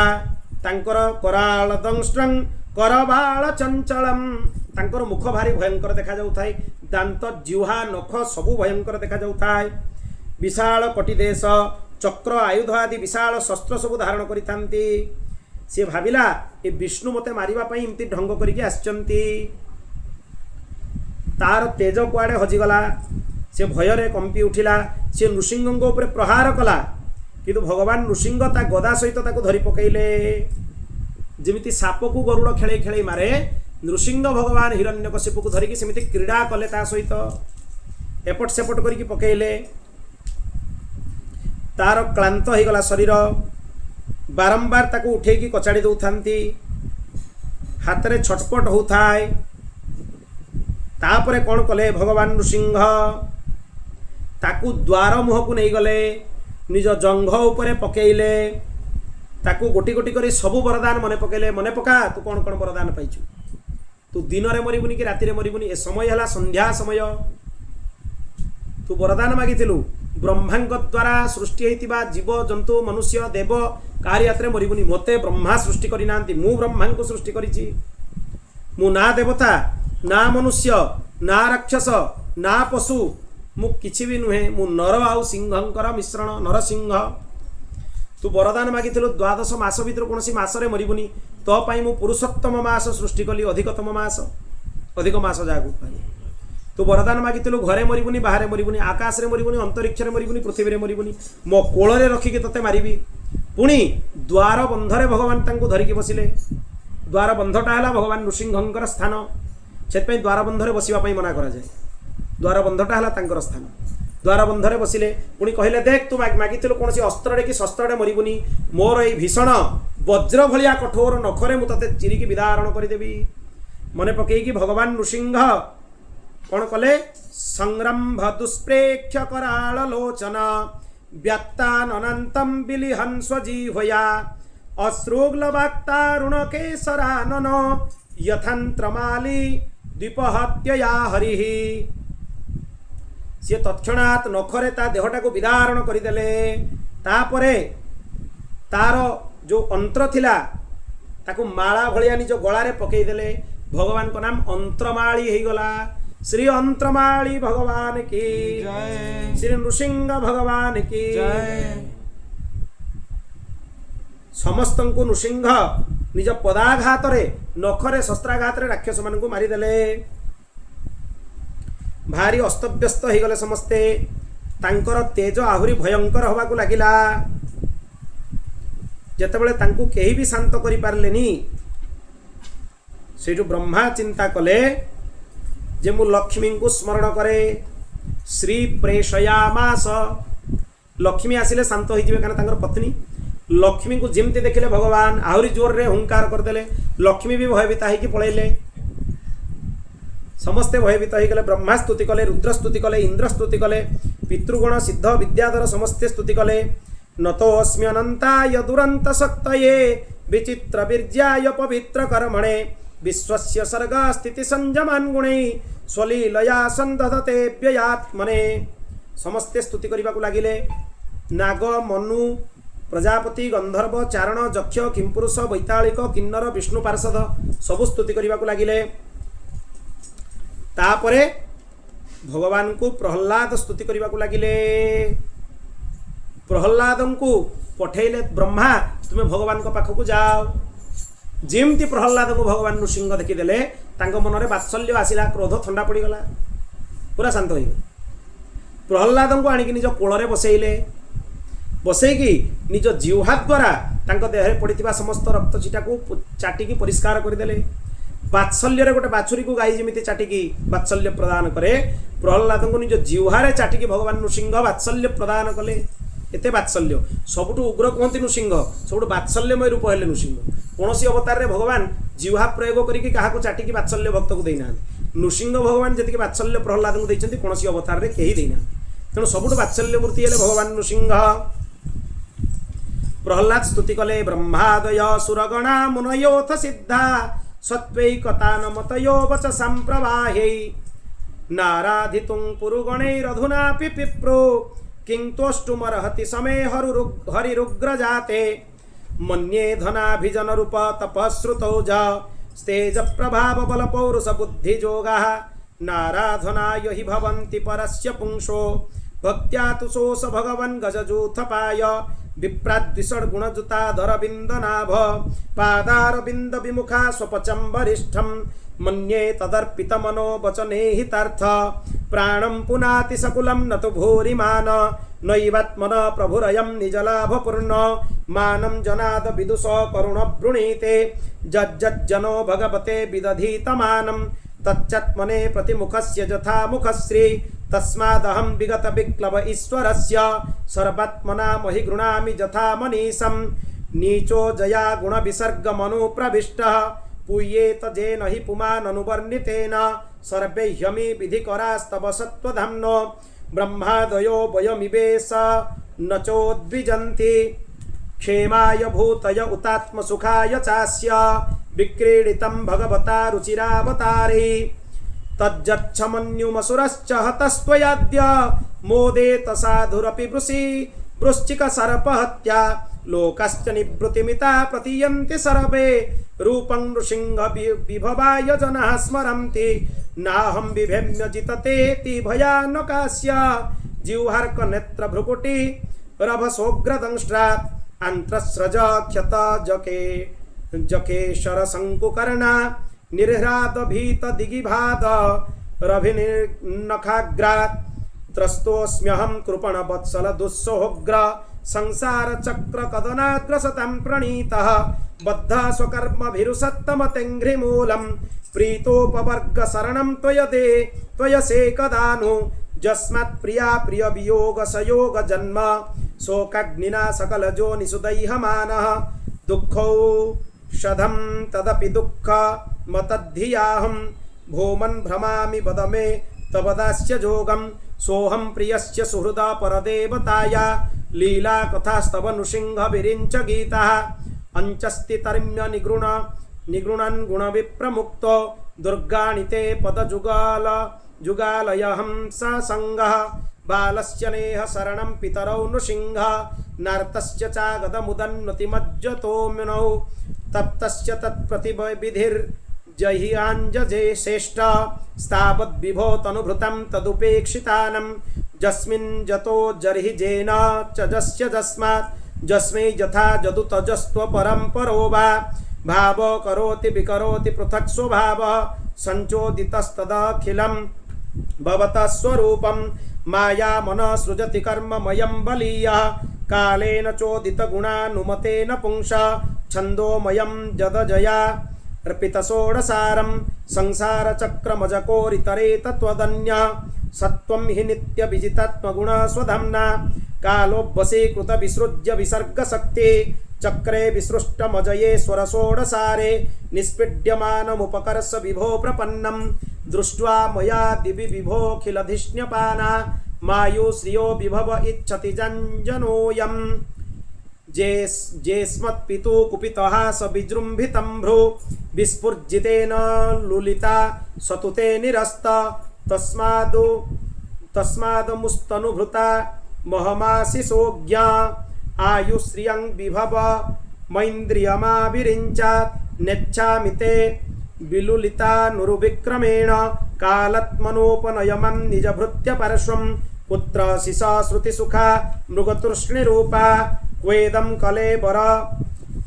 तांकर कराल दंष्ट्रं करबाल चंचलम। तांकर मुख भारी भयंकर देखा जाउथाय। दांत जिह्वा नख सबु भयंकर देखा जाउथाय। विशाल कटिदेश चक्र आयुध आदि विशाल शस्त्र सबु धारण करिथांती। से भाविला ए विष्णु मते मारिबा पई इमती ढंग करिके आछंती। तार तेज कुआडे हजिगला। से भयरे कंपी उठिला। से नृसिंह ऊपर प्रहार कला, किंतु भगवान नृसिंह ता गदा सहित ताको धरि पकैले। जेमिति साप को गरुड़ खेले खेले मारे, नृसिंह भगवान हिरण्यकशिपु को धरिकी सेमिति क्रीड़ा कले ता सहित एपट सेपट करिकी पकैले। तार क्लांत हो गला शरीर। बारंबार ताको उठेकी कचाड़ी दउथांती। हाथ रे छटपट होउथाय। तापरे कोन कले भगवान नृसिंह, ताकू द्वार मुह को नहीं गले। निज जंघ उपरे पकेइले ताकू गोटी गोटी करी सबु वरदान मने पकेले मन पका तू कौन कौन वरदान पाइछु तू दिन रे मरिबुनी कि राति रे मरिबुनी ए समय हला संध्या समय तू वरदान मागिथिलु ब्रह्मांक द्वारा सृष्टि होइतिबा जीव जंतु मनुष्य देव कारी यात्रे मरिबुनी मते ब्रह्मा सृष्टि करि नांती मु ब्रह्मा को सृष्टि करिछि मु ना देवता ना मनुष्य ना राक्षस ना पशु मु किछि भी नुहे मु नर आउ सिंहंकर मिश्रण नरसिंह तू वरदान मागिथिलु द्वादश मास भितर कोनसी मासरे मरिबुनी तो पाई मु पुरुषोत्तम मास सृष्टि कली अधिकतम मास अधिक मास जागु तू वरदान मागिथिलु घरे मरिबुनी बाहरे मरिबुनी आकाश रे मरिबुनी अंतरिक्ष रे मरिबुनी पृथ्वी रे मरिबुनी मो कोळ रे रखिके तते मारिबी पुणी द्वार बंधरे भगवान तांको धरिकी बसिले द्वार बंधटा हला भगवान नृसिंहंकर स्थान सेतपई द्वार बंधरे बसिबा पई मना करा जाय द्वार बंधटा हला तांकर स्थान द्वार बंधरे बसिले पुणी कहले देख तू मागिथिलु कोनसी अस्त्रडे कि शस्त्रडे मरिबुनी मोर एई भीषण वज्र भलिया कठोर नखरे मु तते चिरिकी विदारण करि देबी मने पकेई कि भगवान नृसिंह कौन कले संरंभ दुष्प्रेक्ष कराल लोचन व्यात्तान अनंतम बिलिहन स्वजीवया अश्रुग्लवाक्तारुण केसरानन यथंत्रमाली द्वीपहत्यया हरिः सी तत्क्षणात नखरे ता देहटा को विदारण करदेले तापरे तार जो अंतर थिला ताकू माला भलिया निज गलारे पकईदेले भगवान को नाम अंत्रमाली हो गला श्री अंत्रमाली भगवान की जय श्री नृसिंह भगवान की जय समस्त को नृसिंह निज पदाघात रे नखरे शस्त्राघात रे राक्षस मान को मारिदेले भारी अस्तव्यस्त हो गले समस्ते तांकर तेज आहुरी भयंकर हवा को लागिला जेतेबेले तांकु केही भी शांत करि पारलेनी सेठु ब्रह्मा चिंता कले जे मु लक्ष्मी को स्मरण करे श्री प्रेषयामास लक्ष्मी आसिले शांत हो जिवे कारण तांकर पत्नी लक्ष्मी को जेमती देखिले भगवान आहुरी जोर रे हुंकार करदेले लक्ष्मी भी भयभीत होइकी पळैले समस्ते भयभीत हो गले ब्रह्मा स्तुति कले रुद्र स्तुति कले इंद्र स्तुति कले पितृगण सिद्ध विद्याधर समस्ते स्तुति कले नतोऽस्मि अनंताय दुरंत शक्तये विचित्र वीर्याय पवित्र कर्मणे विश्वस्य सर्ग स्थिति संयमान गुणे स्वलीलया संदधते व्ययात्मने समस्ते स्तुति करबा को लागिले नाग मनु प्रजापति गंधर्व चारण यक्ष किंपुरुष वैतालिक किन्नर विष्णु पार्षद सबु स्तुति करबा को लागिले तापरे भगवान को प्रहलाद स्तुति करबा को लागिले प्रहलाद को पठेले ब्रह्मा तुमे भगवान को पाखक जाओ जेमती प्रहलाद को भगवान नृसिंह देखीदेले तांको मन रे वात्सल्य आसिला क्रोध ठंडा पड़ी गला पूरा शांत हो प्रहलाद को आनिक निज कोଳରେ बसैले बसैकी निज जिह्वा द्वारा तांको देह पड़िथिबा समस्त रक्त चिटा को चाटिकी परिष्कार करदेले वात्सल्य रे गोटे बाछुरी को गाई जेमिति चाटिकी वात्सल्य प्रदान करे प्रहलाद को निज जिह्वारे चाटिकी भगवान नृसिंह वात्सल्य प्रदान कले एते वात्सल्य सबुठु उग्र कहती नृसिंह सबुठु वात्सल्यमय रूप हेले नृसिंह कौन अवतार रे भगवान जिह्वा प्रयोग करके क्या चाटिकी वात्सल्य भक्त को देना नृसिंह भगवान जी वात्सल्य प्रहलाद को देते कौन अवतार रे कहीं देना तेणु सबुठु वात्सल्य मूर्ति हेले भगवान नृसिंह प्रहलाद स्तुति कले ब्रह्मादय सुरगणा मुनयोथ सिद्धा सत्वैकतानमतयो वचसां प्रवाहे नाराधितुं पुरुगणैरधुनापि पिप्रो किं त्वष्टुमर्हति समे हरिरुग्रजाते मन्ये धनाभिजन रूप तपश्रुतौ ज स्तेज प्रभाव बल पौरुष बुद्धिजोगाः नाराधनाय हि भवन्ति परस्य पुंसो भक्त्या तु सोऽस भगवन् गजजूथपाय विप्राद्विषड् गुणजुताधरबिन्दनाभ पादारविन्द विमुखा स्वपचं वरिष्ठं मन्ये तदर्पितमनो वचने हितार्थ प्राणं पुनाति सकुलं न तु भूरिमान नैवात्मन प्रभुरयं निजलाभपूर्ण मानं जनाद विदुष करुण वृणीते जज्जनो भगवते विदधीतमानं तच्चत्मने प्रतिमुखस्य यथा मुखश्री तस्मादहं विगत विक्लव ईश्वरस्य सर्वात्मना महि गृणामि यथा मनीषं नीचो जया गुण विसर्ग मनु प्रविष्टः पूयेत जेन हि पुमान् अनुवर्णितेन सर्वे ह्यमि विधिकरास्तव सत्त्वधाम्नो ब्रह्मादयो वयमिवेश न चोद्विजन्ति क्षेमाय भूतय उतात्मसुखाय चास्य विक्रीडितं भगवता रुचिरावतारे तज्जच्छमन्युमसुरश्च हतस्त्वयाद्य मोदेत साधुरपि वृश्चिकसर्पहत्या लोकश्च निवृत्तिमिता प्रतीयन्ति सर्वे रूपं नृसिंह विभवाय जनाः स्मरन्ति नाहं बिभेम्य जिततेति भयानकास्य जिह्वार्क नेत्र भ्रुकुटी रभसोग्रदंष्ट्रात् अन्त्रस्रज क्षत जकेशर शङ्कुकर्णा निर्ह्राद भीत दिगिभाद रभिनखाग्रात् त्रस्तोऽस्म्यहं कृपण वत्सल दुस्सोग्र संसार चक्र कदनाग्रसतं प्रणीतः बद्ध स्वकर्मभिरुसत्तमतेङ्घ्रिमूलं प्रीतोपवर्ग शरणं त्वयसेकदानु जस्मात् प्रिया प्रिय वियोग सयोग जन्म शोकाग्निना सकल जोनिषु दह्यमानः दुःखौषधं तदपि दुःख मतद्धियाहं भूमन् भ्रमामि वद मे तव दास्य जोगं सोऽहं प्रियस्य सुहृदा परदेवताया लीला कथास्तव नृसिंह विरिञ्च गीतः अञ्चस्ति तर्म्य निगृणन् गुणविप्रमुक्तो दुर्गाणिते जुगालयहं ससङ्गः बालस्य नेह शरणं पितरौ नृसिंह नार्तस्य चागदमुदन्नतिमज्जतोम्नौ तप्तस्य तत्प्रतिविधिर्जह्याञ्जजे श्रेष्ठ स्थावद्विभो तनुभृतं तदुपेक्षितानं जस्मिन् जतो जर्हि जेन च जस्य जस्मात् जस्मै यथा जदु तजस्त्व परं परो वा भाव करोति विकरोति पृथक् स्वभावः संचोदितस्तदखिलं भवतः स्वरूपं माया मन सृजति कर्ममयं बलीयः कालेन चोदित गुणानुमतेन पुंसा छन्दोमयं जदजया अर्पितषोडसारं संसार चक्रमजकोरितरे तत्त्वदन्य सत्त्वं हि नित्य विजितात्मगुण स्वधम्ना कालोपवशीकृत विसृज्य विसर्गशक्ति चक्रे विसृष्टमजये स्वरषोडसारे निष्पीड्यमानमुपकर्ष विभो प्रपन्नं दृष्ट्वा मया दिवि विभोऽखिलधिष्ण्यपाना मायुश्रियो विभव इच्छति जञ्जनोऽयं जेस्मत्पितु कुपितः स विजृम्भितं भ्रू विस्फुर्जितेन लुलिता सतुते निरस्त तस्मादमुस्तनुभृता महमाशिषोज्ञा आयुश्रियं विभव मैन्द्रियमाविरिञ्चात् नेच्छामि ते विलुलिता नुरुविक्रमेण कालत्मनोपनयमं निजभृत्य पार्श्वं पुत्र शिशा श्रुतिसुखा मृगतृष्णिरूपा क्वेदं कलेबर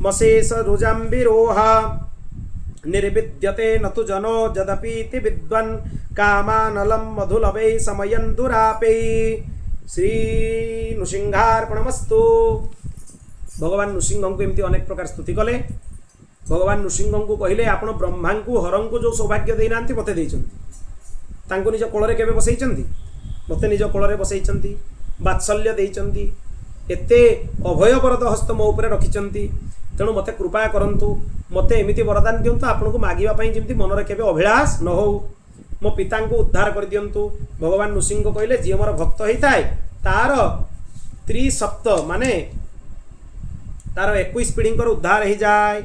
मशेष रुजाम्बिरोह निर्विद्यते न तु जनो जदपीति विद्वन् कामानलं मधुलवै समयं दुरापै श्री नृसिंहार्पणमस्तु। भगवान नृसिंह को एमती अनेक प्रकार स्तुति कले। भगवान नृसिंह को कहले आपण ब्रह्मा को हरं को जो सौभाग्य देना मते देइछन्ति निज कोଳରେ केबे बसैछन्ति मते निज कोଳରେ बसैछन्ति वात्सल्य देइछन्ति एते अभय वरद हस्त मो उपरे रखिछन्ति तेणु मते कृपा करंतु मते एमिति वरदान दियंतु आपनको मागिबा पई जेमति मनरे केबे अभिलाष न हो मो पिता को उद्धार कर दियंतु। भगवान नृसिंह कहले जे मोर भक्त होइताय तार त्रिसप्त माने तार 21 पीढ़ींकर उद्धार हो जाए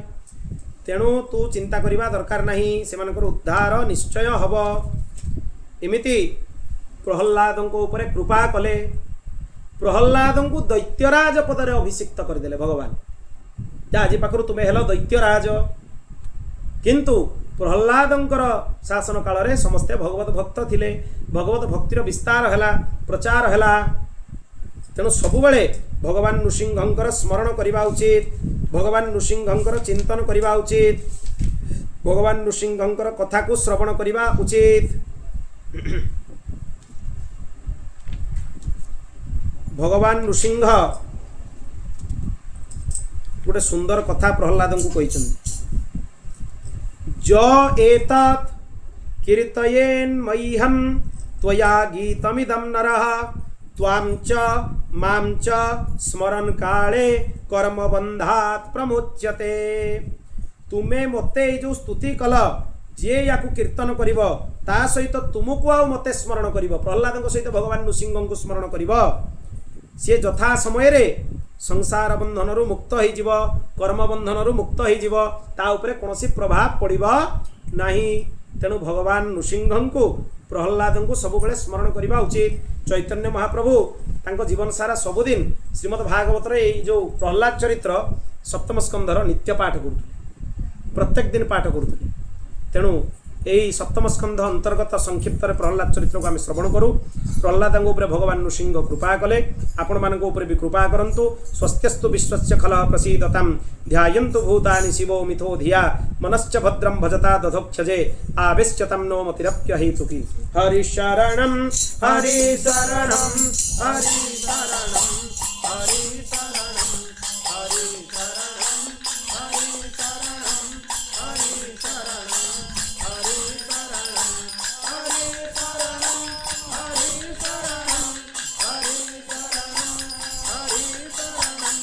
तेणु तू चिंता करवा दरकार नहीं सेमानकर उद्धार निश्चय हब एमिति प्रहल्लाद ऊपर कृपा कले। प्रहल्लाद को दैत्यराज पदरे अभिषिक्त करदेले भगवान जा आज पाखर तुम्हें हेल दैत्यराज किंतु प्रहल्लादंकर शासन काल रे समस्ते भगवत भक्त थिले भगवत भक्तिर विस्तार हैला प्रचार हैला तेणु सबुबले भगवान नृसिंहंकर स्मरण करवा उचित भगवान नृसिंहंकर चिंतन करवा उचित भगवान नृसिंहंकर कथा को श्रवण करवा उचित। भगवान नृसिंह गोटे सुंदर कथा प्रहलाद को कही ज एतत् कीर्तयेन् मह्यं त्वया गीतमिदं नरः त्वां च मां च स्मरन् काले कर्मबन्धात् प्रमुच्यते। तुमे मते जो स्तुति कल जे या कीर्तन करिव ता सहित तुमको आ मते स्मरण करिव प्रहलाद सहित भगवान नृसिंह को स्मरण करिव सी जथा समय रे संसार बंधन रु मुक्त हो जीव, कर्म बंधन रु मुक्त हो जीव, ता उपरे कोनोसी प्रभाव पड़िबो नाही। तेणु भगवान नृसिंह को प्रहलाद को सब बेले स्मरण करने उचित। चैतन्य महाप्रभु तांको जीवन सारा सबुदिन श्रीमद् भागवत रे जो प्रहलाद चरित्र सप्तम स्कंधर नित्य पाठ करुले, प्रत्येक दिन पाठ करुले। तेणु यही सप्तम स्कंध अंतर्गत संक्षिप्त प्रहलाद चरित्र को आम श्रवण करूँ। प्रहलाद भगवान नृसिंह कृपा कले, आपण मान भी कृपा करंतु। स्वस्त्यस्तु विश्वस्य खलः प्रसीदतां, ध्यायन्तु भूतानि शिवो मिथो धिया, मनश्च भद्रं भजता दधोक्षजे, आवेश्यतं नो मतिरप्य हेतुकी। हरि शरणं हरि शरणं हरि शरणं हरि शरणं हरि शरणं हरि शरणं हरि शरणं हरि शरणं हरि शरणं हरि शरणं हरि शरणं हरि शरणं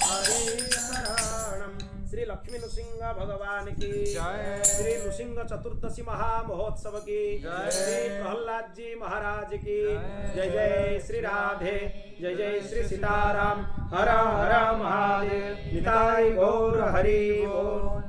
हरि श्री लक्ष्मी नृसिंह भगवान की जय। श्री नृसिंह चतुर्दशी महामहोत्सव की जय। श्री प्रहलाद जी महाराज की जय। जय श्री राधे, जय जय श्री सीताराम। हर हर महादेव। निताय गौर हरि बोल।